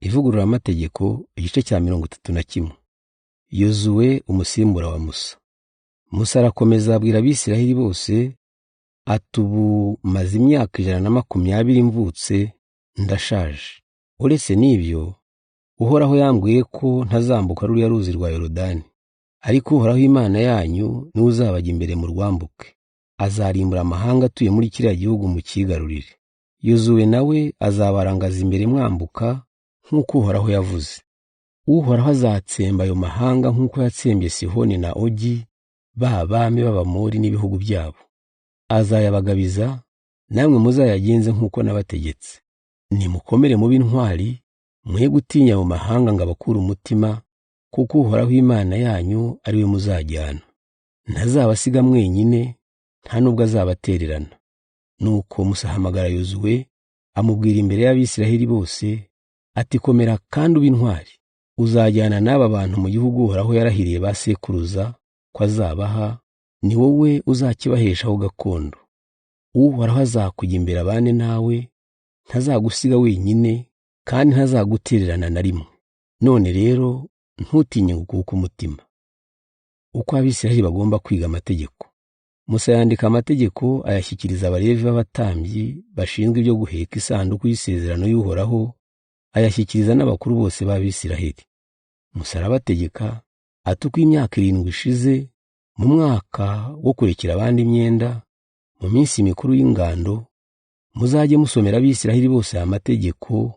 Ivugururamategeko igice cya 31. Yozuwe umusimbura wa Musa. Musa arakomeza abwira Abisiraheli bose ati ubu maze imyaka 120 mvutse ndashaje. Uretse n'ibyo, Uhoraho yambwiye ko ntazambuka ruriya ruzi rwa Yorodani. Ariko Uhoraho Imana yanyu niwe uzabajya imbere mu rwambuke. Azarimbura amahanga atuye muri kiriya gihugu mu kigarurire. Yozuwe nawe azabarangaza imbere mwambuka nk'uko Uhoraho yavuze. Uhoraho azatsemba ayo mahanga nk'uko yatsembye Sihoni na Ogi, ba bami b'Abamori n'ibihugu byabo. Azayabagabiza, namwe muzayagenze nk'uko nabategetse. Nimukomere mu b'intwari, mwe gutinya ayo mahanga ngo abakure umutima, kuko Uhoraho Imana yanyu ari we muzajyana. Ntazabasiga mwenyine, nta nubwo azabatererana. Nuko Musa ahamagara Yozuwe, amubwira imbere y'Abisiraheli bose ati komera kandi ube intwari. Uzajyana n'aba bantu mu gihugu Uhoraho yarahiriye ba sekuruza ko azabaha, ni wowe uzakibaheshaho gakondo. Uhoraho azakujya imbere abane nawe, ntazagusiga wenyine kandi ntazagutererana na rimwe. None rero ntutinye gukuka umutima. Uko Abisiraheli bagomba kwiga amategeko. Musa yandika amategeko ayashyikiriza Abalevi b'abatambyi bashinzwe ibyo guheka isanduku y'isezerano y'Uhoraho, ayashyikiriza n'abakuru bose b'Abisiraheli. Musa arabategeka ati uko imyaka 7 ishize, mu mwaka wo kurekera abandi imyenda, mu minsi mikuru y'ingando, muzajye musomera Abisiraheli bose aya mategeko,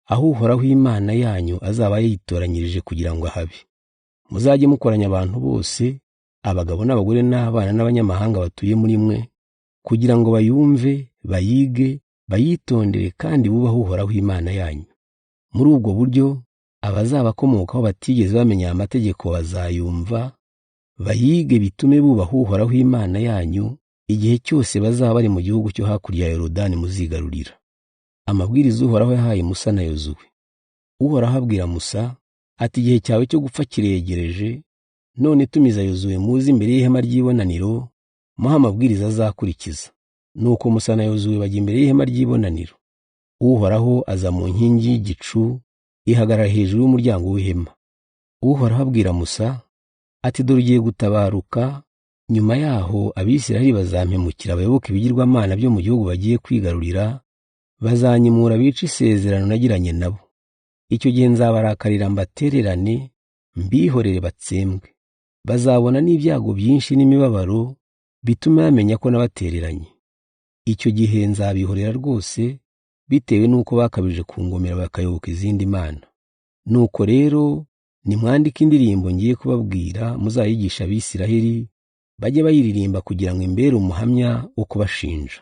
aho Uhoraho Imana yanyu azaba yitoranyirije kugira ngo ahabe. Muzajye mukoranya abantu bose, abagabo n'abagore n'abana n'abanyamahanga batuye muri mwe, kugira ngo bayumve, bayige, bayitondere kandi bubahe Uhoraho Imana yanyu. Muri ubwo buryo abazabakomokaho batigeze bamenya amategeko bazayumva, bayige bitume bubaha Uhoraho Imana yanyu igihe cyose bazaba bari mu gihugu cyo hakurya ya Yorodani muzigarurira. Amabwiriza Uhoraho yahaye Musa na Yozuwe. Uhoraho abwira Musa ati igihe cyawe cyo gupfa kiregereje, none tumiza Yozuwe muzi imbere y'ihema ry'ibonaniro, muha amabwiriza azakurikiza. Nuko Musa na Yozuwe bajya imbere y'ihema ry'ibonaniro. Uhoraho aza mu nkingi y'igicu ihagarara hejuru y'umuryango w'ihema. Uhoraho abwira Musa ati dore ugiye gutabaruka, nyuma yaho Abisiraheli bazampemukira bayoboke ibigirwamana byo mu gihugu bagiye kwigarurira, bazanyimura bica isezerano nagiranye nabo. Icyo gihe nzabarakarira mbatererane, mbihorere batsembwe. Bazabona n'ibyago byinshi n'imibabaro bitume bamenya ko nabatereranye. Icyo gihe nzabihorera rwose, bitewe n'uko bakabije kungomera bakayoboka izindi mana. Nuko rero nimwandike indirimbo ngiye kubabwira, muzayigisha Abisiraheli, bajye bayiririmba kugira ngo imbere umuhamya wo kubashinja.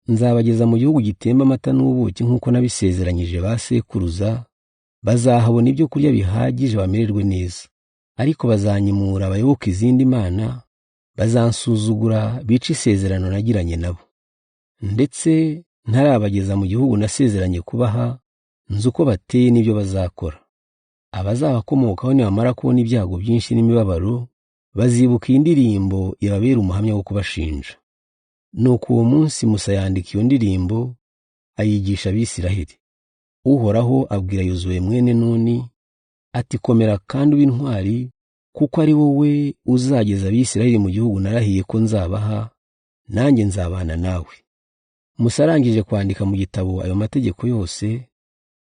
Nzabageza mu gihugu gitemba amata n'ubuki nk'uko nabisezeranyije ba sekuruza, bazahabona ibyo kurya bihagije bamererwe neza. Ariko bazanyimura bayoboka izindi mana, bazansuzugura bica isezerano nagiranye nabo. Ndetse ntarabageza mu gihugu nasezeranye kubaha, nzi uko bateye n'ibyo bazakora. Abazabakomokaho nibamara kubona ibyago byinshi n'imibabaro, bazibuka iyi ndirimbo ibabera umuhamya wo kubashinja. Nuko uwo munsi Musa yandika iyo ndirimbo, ayigisha Abisiraheli. Uhoraho abwira Yozuwe mwene Nuni ati komera kandi ube intwari, kuko ari wowe uzageza Abisiraheli mu gihugu narahiye ko nzabaha, nanjye nzabana nawe. Musa arangije kwandika mu gitabo ayo mategeko yose,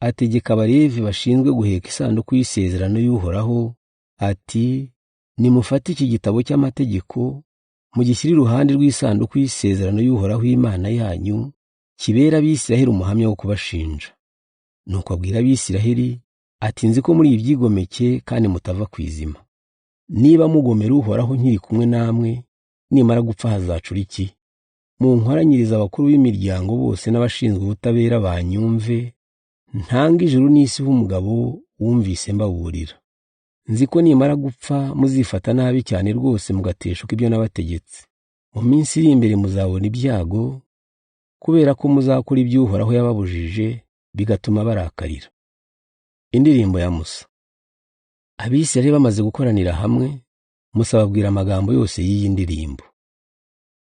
ategeka Abalevi bashinzwe guheka isanduku y'isezerano y'Uhoraho ati nimufate iki gitabo cy'amategeko, mugishyire iruhande rw'isanduku y'isezerano y'Uhoraho Imana yanyu, kibera Abisiraheli umuhamya wo kubashinja. Nuko abwira Abisiraheli ati nzi ko muri ibyigomeke kandi mutava ku izima. Niba mugomera Uhoraho nkiri kumwe namwe, nimara gupfa hazacura iki? Munkoranyiriza abakuru b'imiryango bose n'abashinzwe ubutabera banyumve, ntanga ijuru n'isi h'umugabo wumvise mbaburira. Nzi ko nimara gupfa muzifata nabi cyane rwose mugateshuka ibyo nabategetse. Mu minsi iri imbere muzabona ibyago, kubera ko muzakora ibyo Uhoraho yababujije, bigatuma barakarira. Indirimbo ya Musa. Abisiraheli bamaze gukoranira hamwe, Musa ababwira amagambo yose y'iyi ndirimbo.